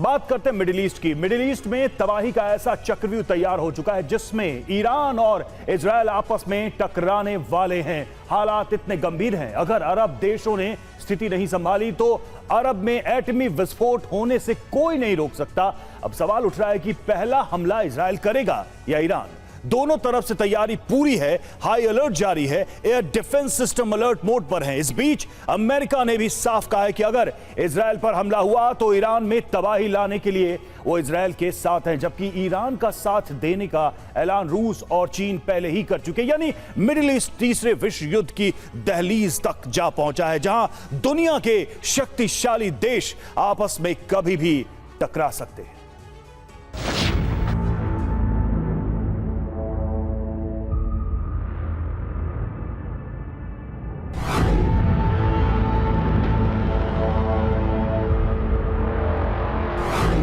बात करते हैं मिडिल ईस्ट की। मिडिल ईस्ट में तबाही का ऐसा चक्रव्यूह तैयार हो चुका है जिसमें ईरान और इजरायल आपस में टकराने वाले हैं। हालात इतने गंभीर हैं, अगर अरब देशों ने स्थिति नहीं संभाली तो अरब में एटमी विस्फोट होने से कोई नहीं रोक सकता। अब सवाल उठ रहा है कि पहला हमला इजरायल करेगा या ईरान। दोनों तरफ से तैयारी पूरी है, हाई अलर्ट जारी है, air defence system alert mode पर है। इस बीच अमेरिका ने भी साफ कहा है कि अगर इजरायल पर हमला हुआ तो ईरान में तबाही लाने के लिए वो इजरायल के साथ हैं, जबकि ईरान का साथ देने का ऐलान रूस और चीन पहले ही कर चुके। यानी मिडिल ईस्ट तीसरे विश्व युद्ध की दहलीज तक जा पहुंचा है, जहां दुनिया के शक्तिशाली देश आपस में कभी भी टकरा सकते हैं।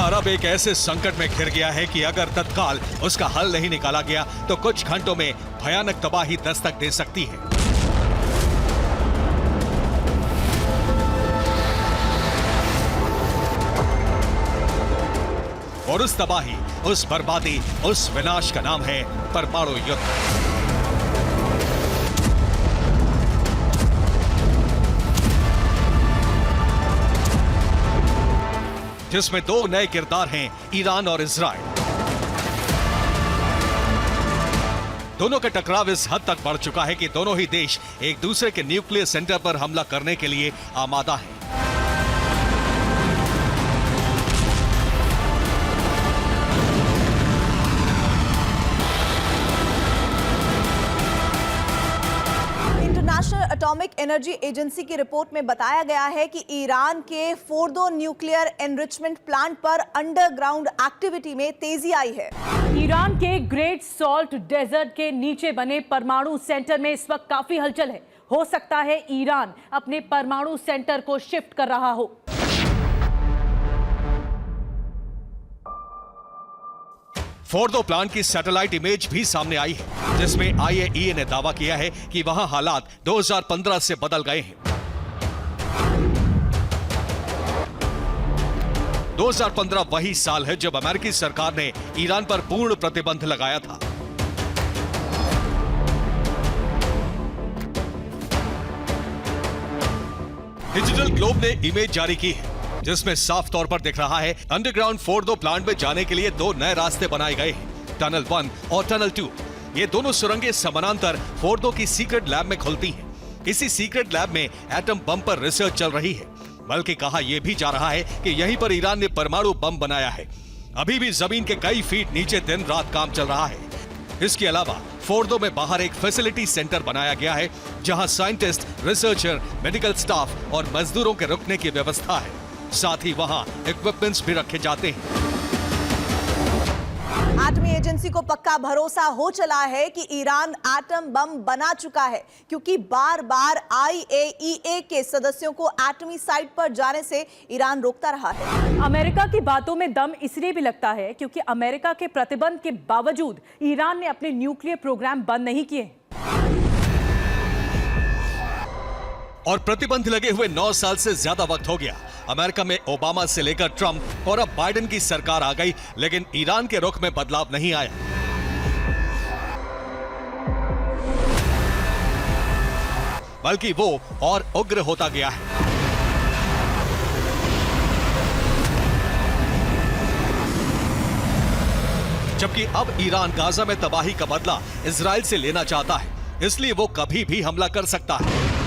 अरब एक ऐसे संकट में घिर गया है कि अगर तत्काल उसका हल नहीं निकाला गया तो कुछ घंटों में भयानक तबाही दस्तक दे सकती है। और उस तबाही, उस बर्बादी, उस विनाश का नाम है परमाणु युद्ध। जिसमें दो नए किरदार हैं, ईरान और इजरायल। दोनों का टकराव इस हद तक बढ़ चुका है कि दोनों ही देश एक दूसरे के न्यूक्लियर सेंटर पर हमला करने के लिए आमादा हैं। इंटरनेशनल एटॉमिक एनर्जी एजेंसी की रिपोर्ट में बताया गया है कि ईरान के फोर्दो न्यूक्लियर एनरिचमेंट प्लांट पर अंडरग्राउंड एक्टिविटी में तेजी आई है। ईरान के ग्रेट सॉल्ट डेजर्ट के नीचे बने परमाणु सेंटर में इस वक्त काफी हलचल है। हो सकता है ईरान अपने परमाणु सेंटर को शिफ्ट कर रहा हो। फोर्दो प्लांट की सैटेलाइट इमेज भी सामने आई है, जिसमें IAEA ने दावा किया है कि वहां हालात 2015 से बदल गए हैं। 2015 वही साल है जब अमेरिकी सरकार ने ईरान पर पूर्ण प्रतिबंध लगाया था। डिजिटल ग्लोब ने इमेज जारी की है, जिसमें साफ तौर पर दिख रहा है अंडरग्राउंड फोर्दो प्लांट में जाने के लिए दो नए रास्ते बनाए गए हैं, टनल 1 और टनल 2। ये दोनों सुरंगें समानांतर फोर्दो की सीक्रेट लैब में खुलती हैं। इसी सीक्रेट लैब में एटम बम पर रिसर्च चल रही है, बल्कि कहा यह भी जा रहा है कि यहीं पर ईरान ने परमाणु बम बनाया है। अभी भी जमीन के कई फीट नीचे दिन रात काम चल रहा है। इसके अलावा फोर्दो में बाहर एक फैसिलिटी सेंटर बनाया गया है, जहां साइंटिस्ट, रिसर्चर, मेडिकल स्टाफ और मजदूरों के रुकने की व्यवस्था है। साथ ही वहां इक्विपमेंट्स भी रखे जाते हैं। एटमी एजेंसी को पक्का भरोसा हो चला है कि ईरान एटम बम बना चुका है, क्योंकि बार बार IAEA के सदस्यों को एटमी साइट पर जाने से ईरान रोकता रहा है। अमेरिका की बातों में दम इसलिए भी लगता है क्योंकि अमेरिका के प्रतिबंध के बावजूद ईरान ने अपने न्यूक्लियर प्रोग्राम बंद नहीं किए। और प्रतिबंध लगे हुए 9 साल से ज्यादा वक्त हो गया। अमेरिका में ओबामा से लेकर ट्रंप और अब बाइडेन की सरकार आ गई, लेकिन ईरान के रुख में बदलाव नहीं आया। बल्कि वो और उग्र होता गया है। जबकि अब ईरान गाजा में तबाही का बदला इजराइल से लेना चाहता है, इसलिए वो कभी भी हमला कर सकता है।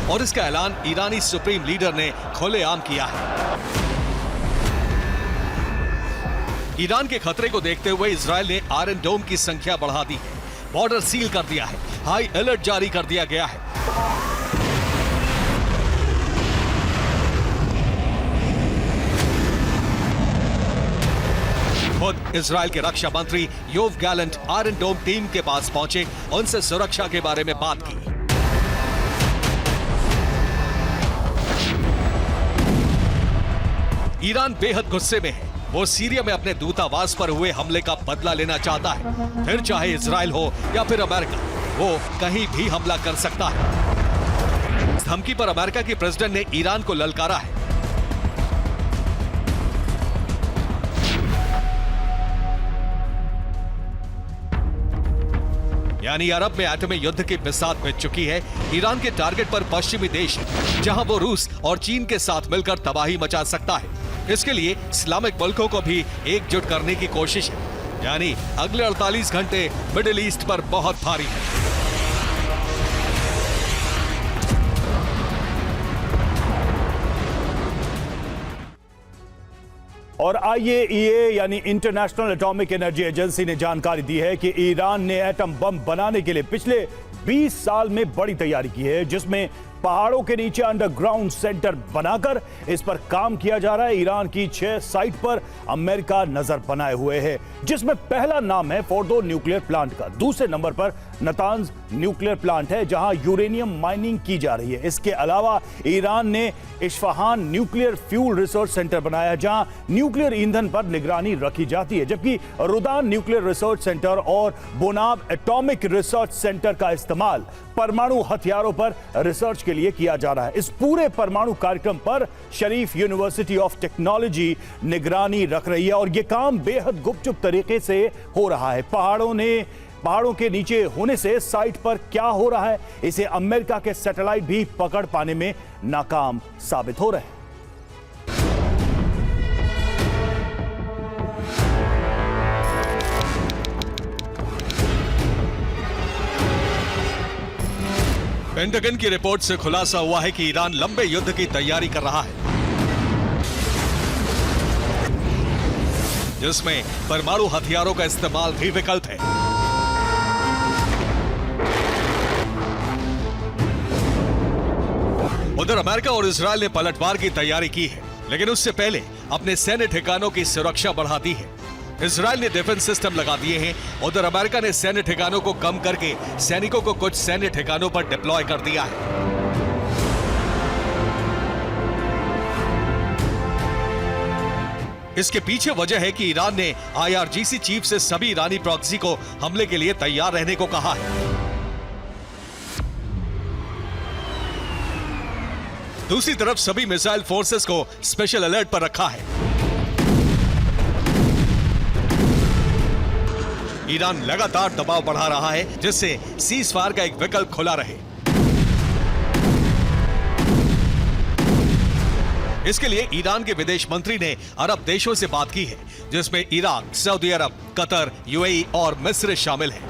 और इसका ऐलान ईरानी सुप्रीम लीडर ने खुलेआम किया है। ईरान के खतरे को देखते हुए इजरायल ने आयरन डोम की संख्या बढ़ा दी है, बॉर्डर सील कर दिया है, हाई अलर्ट जारी कर दिया गया है। खुद इजराइल के रक्षा मंत्री योव गैलेंट आयरन डोम टीम के पास पहुंचे, उनसे सुरक्षा के बारे में बात की। ईरान बेहद गुस्से में है। वो सीरिया में अपने दूतावास पर हुए हमले का बदला लेना चाहता है। फिर चाहे इजराइल हो या फिर अमेरिका, वो कहीं भी हमला कर सकता है। इस धमकी पर अमेरिका के प्रेसिडेंट ने ईरान को ललकारा है। यानी अरब में एटमी युद्ध की बिसात बिछ चुकी है। ईरान के टारगेट पर पश्चिमी देश है, जहां वो रूस और चीन के साथ मिलकर तबाही मचा सकता है। इसके लिए इस्लामिक मुल्कों को भी एकजुट करने की कोशिश है। यानी अगले 48 घंटे मिडिल ईस्ट पर बहुत भारी है। और IAEA यानी इंटरनेशनल एटॉमिक एनर्जी एजेंसी ने जानकारी दी है कि ईरान ने एटम बम बनाने के लिए पिछले 20 साल में बड़ी तैयारी की है, जिसमें पहाड़ों के नीचे अंडरग्राउंड सेंटर बनाकर इस पर काम किया जा रहा है। ईरान की 6 साइट पर अमेरिका नजर बनाए हुए है, जिसमें पहला नाम है फोर्डो न्यूक्लियर प्लांट का। दूसरे नंबर पर नतांज न्यूक्लियर प्लांट है, जहां यूरेनियम माइनिंग की जा रही है। इसके अलावा ईरान ने Isfahan nuclear fuel research centre बनाया, जहां न्यूक्लियर ईंधन पर निगरानी रखी जाती है, जबकि रुदान न्यूक्लियर रिसर्च सेंटर और बोनाब एटॉमिक रिसर्च सेंटर का इस्तेमाल परमाणु हथियारों पर रिसर्च के लिए किया जा रहा है। इस पूरे परमाणु कार्यक्रम पर शरीफ यूनिवर्सिटी ऑफ टेक्नोलॉजी निगरानी रख रही है और यह काम बेहद गुपचुप तरीके से हो रहा है। पहाड़ों के नीचे होने से साइट पर क्या हो रहा है, इसे अमेरिका के सैटेलाइट भी पकड़ पाने में नाकाम साबित हो रहे हैं। पेंटागन की रिपोर्ट से खुलासा हुआ है कि ईरान लंबे युद्ध की तैयारी कर रहा है, जिसमें परमाणु हथियारों का इस्तेमाल भी विकल्प है। उधर अमेरिका और इजराइल ने पलटवार की तैयारी की है, लेकिन उससे पहले अपने सैन्य ठिकानों की सुरक्षा बढ़ा दी है। इजराइल ने डिफेंस सिस्टम लगा दिए हैं। उधर अमेरिका ने सैन्य ठिकानों को कम करके सैनिकों को कुछ सैन्य ठिकानों पर डिप्लॉय कर दिया है। इसके पीछे वजह है कि ईरान ने IRGC चीफ से सभी ईरानी प्रॉक्सी को हमले के लिए तैयार रहने को कहा है। दूसरी तरफ सभी मिसाइल फोर्सेस को स्पेशल अलर्ट पर रखा है। ईरान लगातार दबाव बढ़ा रहा है, जिससे सीज फायर का एक विकल्प खुला रहे। इसके लिए ईरान के विदेश मंत्री ने अरब देशों से बात की है, जिसमें इराक, सऊदी अरब, कतर, UAE और मिस्र शामिल हैं।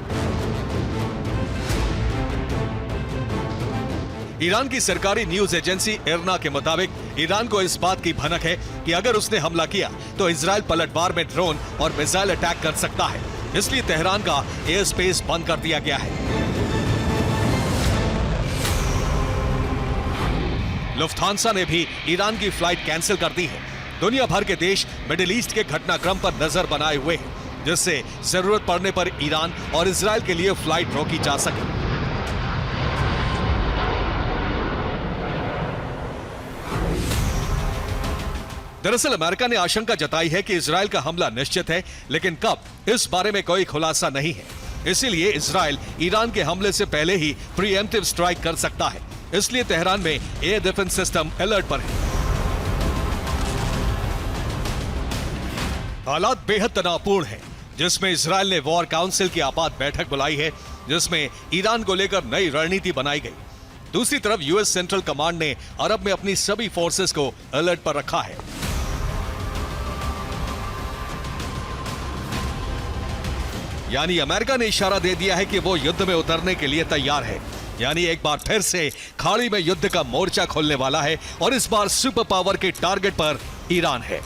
ईरान की सरकारी न्यूज एजेंसी इरना के मुताबिक ईरान को इस बात की भनक है कि अगर उसने हमला किया तो इजराइल पलटवार में ड्रोन और मिसाइल अटैक कर सकता है, इसलिए तेहरान का एयर स्पेस बंद कर दिया गया है। लुफ्थांसा ने भी ईरान की फ्लाइट कैंसिल कर दी है। दुनिया भर के देश मिडिल ईस्ट के घटनाक्रम पर नजर बनाए हुए हैं, जिससे जरूरत पड़ने पर ईरान और इजराइल के लिए फ्लाइट रोकी जा सके। दरअसल अमेरिका ने आशंका जताई है कि इजराइल का हमला निश्चित है, लेकिन कब, इस बारे में कोई खुलासा नहीं है। इसीलिए इजराइल ईरान के हमले से पहले ही प्रीएम्प्टिव स्ट्राइक कर सकता है। इसलिए तेहरान में एयर डिफेंस सिस्टम अलर्ट पर है। हालात बेहद तनावपूर्ण हैं, जिसमें इजराइल ने वॉर काउंसिल की आपात बैठक बुलाई है, जिसमें ईरान को लेकर नई रणनीति बनाई गई। दूसरी तरफ यूएस सेंट्रल कमांड ने अरब में अपनी सभी फोर्सेस को अलर्ट पर रखा है। यानी अमेरिका ने इशारा दे दिया है कि वो युद्ध में उतरने के लिए तैयार है। यानी एक बार फिर से खाड़ी में युद्ध का मोर्चा खोलने वाला है और इस बार सुपर पावर के टारगेट पर ईरान है।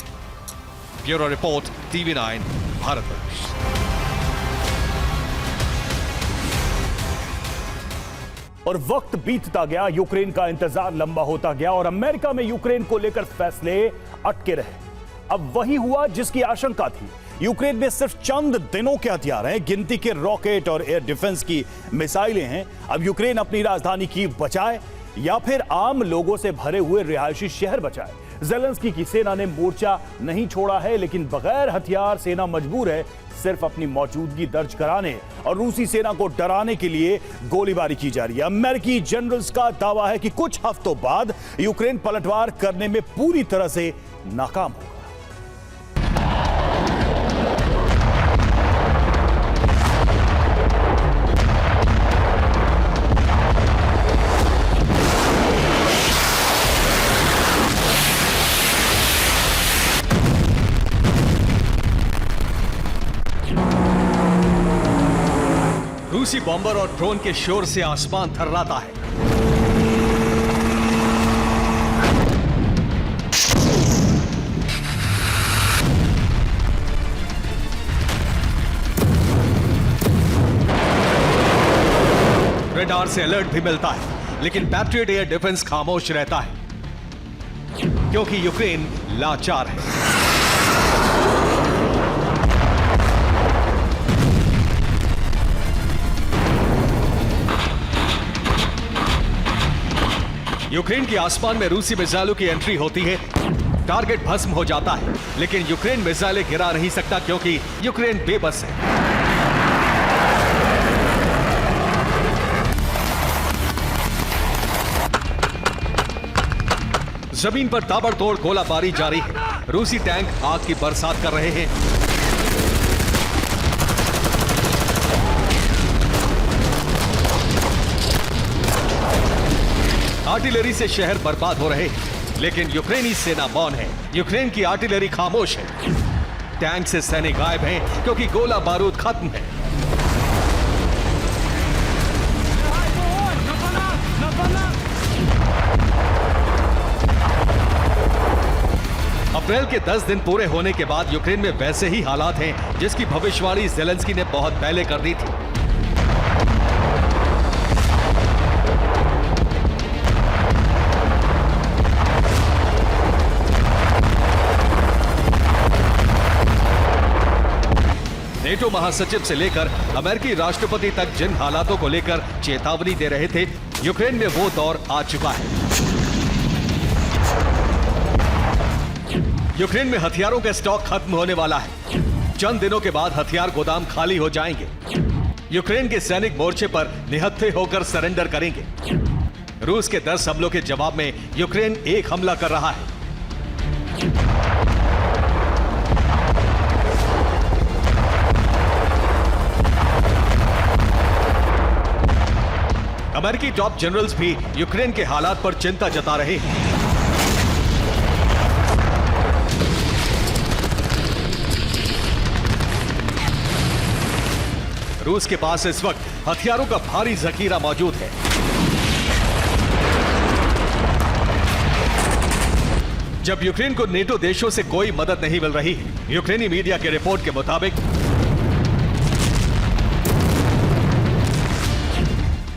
Bureau report, TV9 Bharatvarsh. और वक्त बीतता गया, यूक्रेन का इंतजार लंबा होता गया और अमेरिका में यूक्रेन को लेकर फैसले अटके रहे। अब वही हुआ जिसकी आशंका थी। यूक्रेन में सिर्फ चंद दिनों के हथियार हैं, गिनती के रॉकेट और एयर डिफेंस की मिसाइलें हैं। अब यूक्रेन अपनी राजधानी कीव बचाए या फिर आम लोगों से भरे हुए रिहायशी शहर बचाए। ज़ेलेंस्की की सेना ने मोर्चा नहीं छोड़ा है, लेकिन बगैर हथियार सेना मजबूर है सिर्फ अपनी मौजूदगी दर्ज कराने और रूसी सेना को डराने के लिए गोलीबारी की जा रही है। अमेरिकी जनरल्स का दावा है कि कुछ हफ्तों बाद यूक्रेन पलटवार करने में पूरी तरह से नाकाम होगा। रूसी बॉम्बर और ड्रोन के शोर से आसमान थर्राता है। रडार से अलर्ट भी मिलता है, लेकिन पैट्रियट एयर डिफेंस खामोश रहता है क्योंकि यूक्रेन लाचार है। यूक्रेन के आसमान में रूसी मिसाइलों की एंट्री होती है, टारगेट भस्म हो जाता है, लेकिन यूक्रेन मिसाइलें गिरा नहीं सकता क्योंकि यूक्रेन बेबस है। जमीन पर ताबड़तोड़ गोलाबारी जारी है। रूसी टैंक आग की बरसात कर रहे हैं। आर्टिलरी से शहर बर्बाद हो रहे हैं, लेकिन यूक्रेनी सेना मौन है। यूक्रेन की आर्टिलरी खामोश है। टैंक से सैनिक गायब हैं क्योंकि गोला बारूद खत्म है। अप्रैल के 10 दिन पूरे होने के बाद यूक्रेन में वैसे ही हालात हैं जिसकी भविष्यवाणी ज़ेलेंस्की ने बहुत पहले कर दी थी। नेटो महासचिव से लेकर अमेरिकी राष्ट्रपति तक जिन हालातों को लेकर चेतावनी दे रहे थे, यूक्रेन में वो दौर आ चुका है। यूक्रेन में हथियारों का स्टॉक खत्म होने वाला है। चंद दिनों के बाद हथियार गोदाम खाली हो जाएंगे। यूक्रेन के सैनिक मोर्चे पर निहत्थे होकर सरेंडर करेंगे। रूस के 10 हमलों के जवाब में यूक्रेन एक हमला कर रहा है। अमेरिकी टॉप जनरल्स भी यूक्रेन के हालात पर चिंता जता रहे हैं। रूस के पास इस वक्त हथियारों का भारी जखीरा मौजूद है। जब यूक्रेन को नेटो देशों से कोई मदद नहीं मिल रही है, यूक्रेनी मीडिया के रिपोर्ट के मुताबिक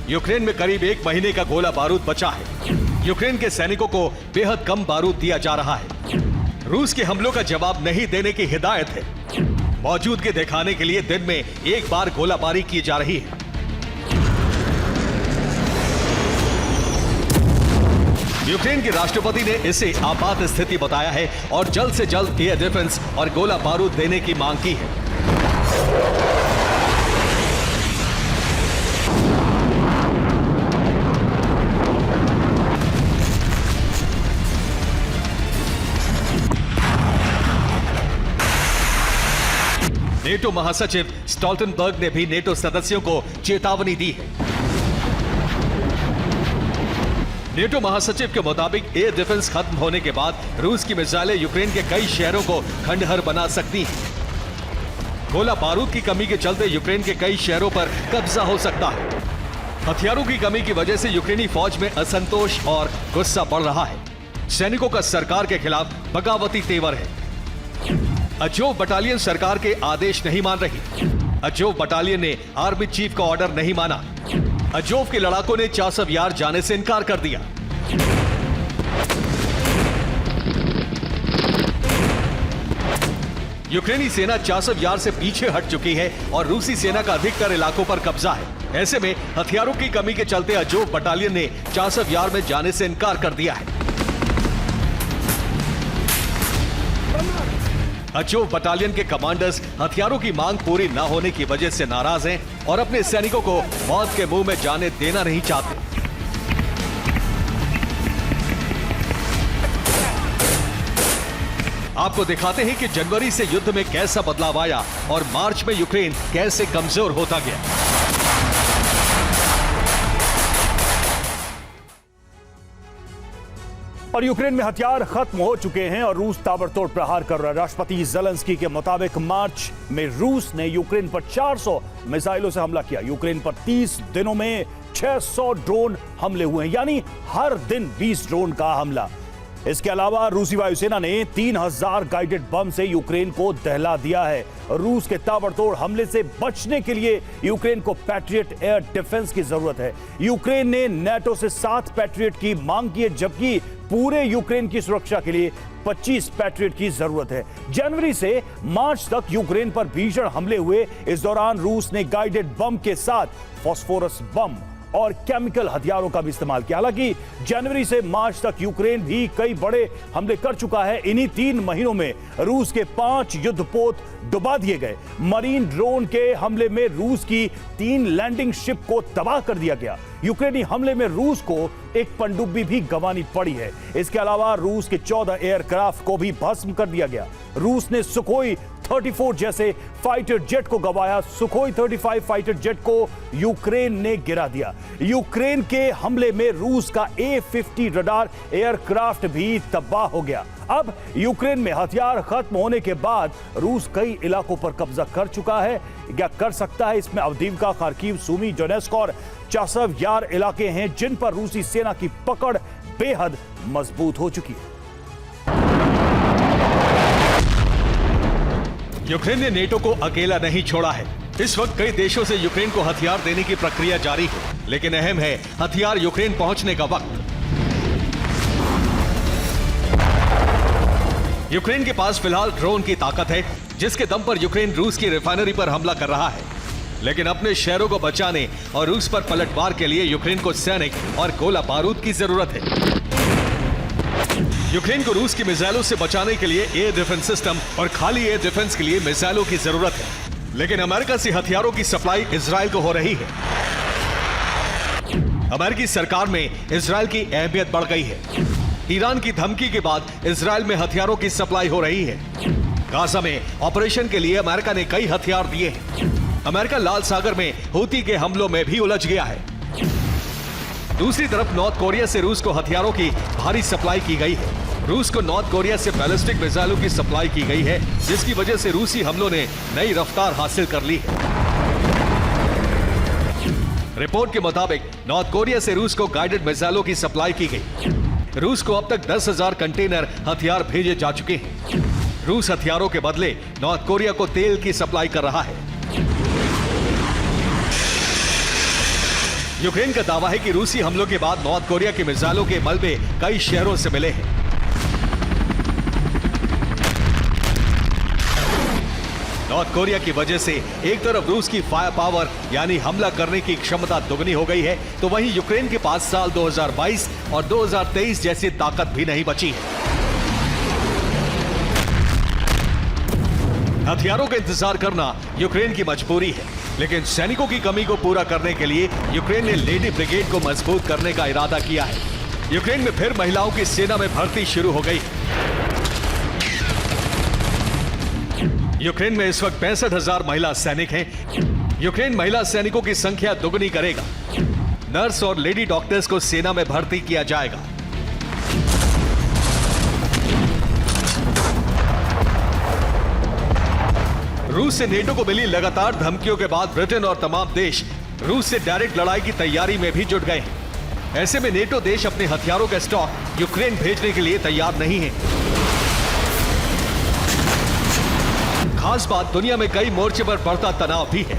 यूक्रेन में करीब 1 महीने का गोला बारूद बचा है। यूक्रेन के सैनिकों को बेहद कम बारूद दिया जा रहा है। रूस के हमलों का जवाब नहीं देने की हिदायत है। मौजूदगी दिखाने के लिए दिन में एक बार गोलाबारी की जा रही है। यूक्रेन के राष्ट्रपति ने इसे आपात स्थिति बताया है और जल्द से जल्द एयर डिफेंस और गोला बारूद देने की मांग की है। नेटो महासचिव स्टॉल्टनबर्ग ने भी नेटो सदस्यों को चेतावनी दी है। नेटो महासचिव के मुताबिक एयर डिफेंस खत्म होने के बाद रूस की मिसाइलें यूक्रेन के कई शहरों को खंडहर बना सकती हैं। गोला बारूद की कमी के चलते यूक्रेन के कई शहरों पर कब्जा हो सकता है। हथियारों की कमी की वजह से यूक्रेनी फौज में असंतोष और गुस्सा बढ़ रहा है। सैनिकों का सरकार के खिलाफ बगावती तेवर है। अजोव बटालियन सरकार के आदेश नहीं मान रही। अजोव बटालियन ने आर्मी चीफ का ऑर्डर नहीं माना। अजोव के लड़ाकों ने चासव यार जाने से इनकार कर दिया। यूक्रेनी सेना चासव यार से पीछे हट चुकी है और रूसी सेना का अधिकतर इलाकों पर कब्जा है। ऐसे में हथियारों की कमी के चलते अजोव बटालियन ने चासव यार में जाने से इनकार कर दिया है। अजोव बटालियन के कमांडर्स हथियारों की मांग पूरी न होने की वजह से नाराज हैं और अपने सैनिकों को मौत के मुंह में जाने देना नहीं चाहते। आपको दिखाते हैं कि जनवरी से युद्ध में कैसा बदलाव आया और मार्च में यूक्रेन कैसे कमजोर होता गया। और यूक्रेन में हथियार खत्म हो चुके हैं और रूस ताबड़तोड़ प्रहार कर रहा है। राष्ट्रपति ज़ेलेंस्की के मुताबिक मार्च में रूस ने यूक्रेन पर 400 मिसाइलों से हमला किया। यूक्रेन पर 30 दिनों में 600 ड्रोन हमले हुए हैं, यानी हर दिन 20 ड्रोन का हमला। इसके अलावा रूसी वायुसेना ने 3000 गाइडेड बम से यूक्रेन को दहला दिया है। रूस के ताबड़तोड़ हमले से बचने के लिए यूक्रेन को पैट्रियट एयर डिफेंस की जरूरत है। यूक्रेन ने नाटो से 7 पैट्रियट की मांग की है, जबकि पूरे यूक्रेन की सुरक्षा के लिए 25 पैट्रियट की जरूरत है। जनवरी से मार्च तक यूक्रेन पर भीषण हमले हुए। इस दौरान रूस ने गाइडेड बम के साथ फास्फोरस बम और केमिकल हथियारों का भी इस्तेमाल किया। हालांकि जनवरी से मार्च तक यूक्रेन भी कई बड़े हमले कर चुका है। इन्हीं 3 महीनों में रूस के 5 युद्धपोत डुबा दिए गए। मरीन ड्रोन के हमले में रूस की 3 लैंडिंग शिप को तबाह कर दिया गया। यूक्रेनी हमले में रूस को एक पनडुब्बी भी गंवानी पड़ी है। इसके अलावा रूस के 14 एयरक्राफ्ट को भी भस्म कर दिया गया। रूस ने सुखोई 34 जैसे फाइटर जेट को गंवाया। सुखोई 35 फाइटर जेट को यूक्रेन ने गिरा दिया। यूक्रेन के हमले में रूस का A-50 रडार एयरक्राफ्ट भी तबाह हो गया। अब यूक्रेन में हथियार खत्म होने के बाद रूस कई इलाकों पर कब्जा कर चुका है या कर सकता है। इसमें अवदीवका, खार्किव, सूमी, डोनेस्क और चासव यार इलाके हैं जिन पर रूसी सेना की पकड़ बेहद मजबूत हो चुकी है। यूक्रेन ने नेटो को अकेला नहीं छोड़ा है। इस वक्त कई देशों से यूक्रेन को हथियार देने की प्रक्रिया जारी है, लेकिन अहम है हथियार यूक्रेन पहुंचने का वक्त। यूक्रेन के पास फिलहाल ड्रोन की ताकत है, जिसके दम पर यूक्रेन रूस की रिफाइनरी पर हमला कर रहा है। लेकिन अपने शहरों को बचाने और रूस पर पलटवार के लिए यूक्रेन को सैनिक और गोला बारूद की जरूरत है। यूक्रेन को रूस की मिसाइलों से बचाने के लिए एयर डिफेंस सिस्टम और खाली एयर डिफेंस के लिए मिसाइलों की जरूरत है। लेकिन अमेरिका से हथियारों की सप्लाई इजराइल को हो रही है। अमेरिकी सरकार में इजराइल की अहमियत बढ़ गई है। ईरान की धमकी के बाद इजराइल में हथियारों की सप्लाई हो रही है। गाजा में ऑपरेशन के लिए अमेरिका ने कई हथियार दिए हैं। अमेरिका लाल सागर में हूती के हमलों में भी उलझ गया है। दूसरी तरफ नॉर्थ कोरिया से रूस को हथियारों की भारी सप्लाई की गई है। रूस को नॉर्थ कोरिया से बैलिस्टिक मिसाइलों की सप्लाई की गई है, जिसकी वजह से रूसी हमलों ने नई रफ्तार हासिल कर ली है। रिपोर्ट के मुताबिक नॉर्थ कोरिया से रूस को गाइडेड मिसाइलों की सप्लाई की गई। रूस को अब तक 10,000 कंटेनर हथियार भेजे जा चुके हैं। रूस हथियारों के बदले नॉर्थ कोरिया को तेल की सप्लाई कर रहा है। यूक्रेन का दावा है कि रूसी हमलों के बाद नॉर्थ कोरिया के मिसाइलों के मलबे कई शहरों से मिले हैं। नॉर्थ कोरिया की वजह से एक तरफ रूस की फायर पावर यानी हमला करने की क्षमता दुगनी हो गई है, तो वहीं यूक्रेन के पास साल 2022 और 2023 जैसी ताकत भी नहीं बची है। हथियारों का इंतजार करना यूक्रेन की मजबूरी है, लेकिन सैनिकों की कमी को पूरा करने के लिए यूक्रेन ने लेडी ब्रिगेड को मजबूत करने का इरादा किया है। यूक्रेन में फिर महिलाओं की सेना में भर्ती शुरू हो गई। यूक्रेन में इस वक्त 65,000 महिला सैनिक हैं। यूक्रेन महिला सैनिकों की संख्या दुगनी करेगा। नर्स और लेडी डॉक्टर्स को सेना में भर्ती किया जाएगा। रूस से नेटो को मिली लगातार धमकियों के बाद ब्रिटेन और तमाम देश रूस से डायरेक्ट लड़ाई की तैयारी में भी जुट गए हैं। ऐसे में नेटो देश अपने हथियारों का स्टॉक यूक्रेन भेजने के लिए तैयार नहीं है। खास बात, दुनिया में कई मोर्चे पर बढ़ता तनाव भी है।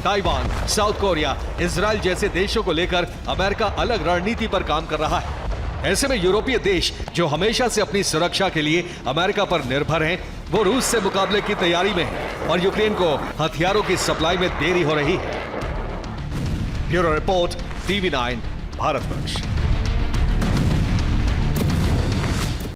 ताइवान, साउथ कोरिया, इजराइल जैसे देशों को लेकर अमेरिका अलग रणनीति पर काम कर रहा है। ऐसे में यूरोपीय देश जो हमेशा से अपनी सुरक्षा के लिए अमेरिका पर निर्भर हैं, वो रूस से मुकाबले की तैयारी में है और यूक्रेन को हथियारों की सप्लाई में देरी हो रही है। Bureau report, TV9, Bharatvarsh.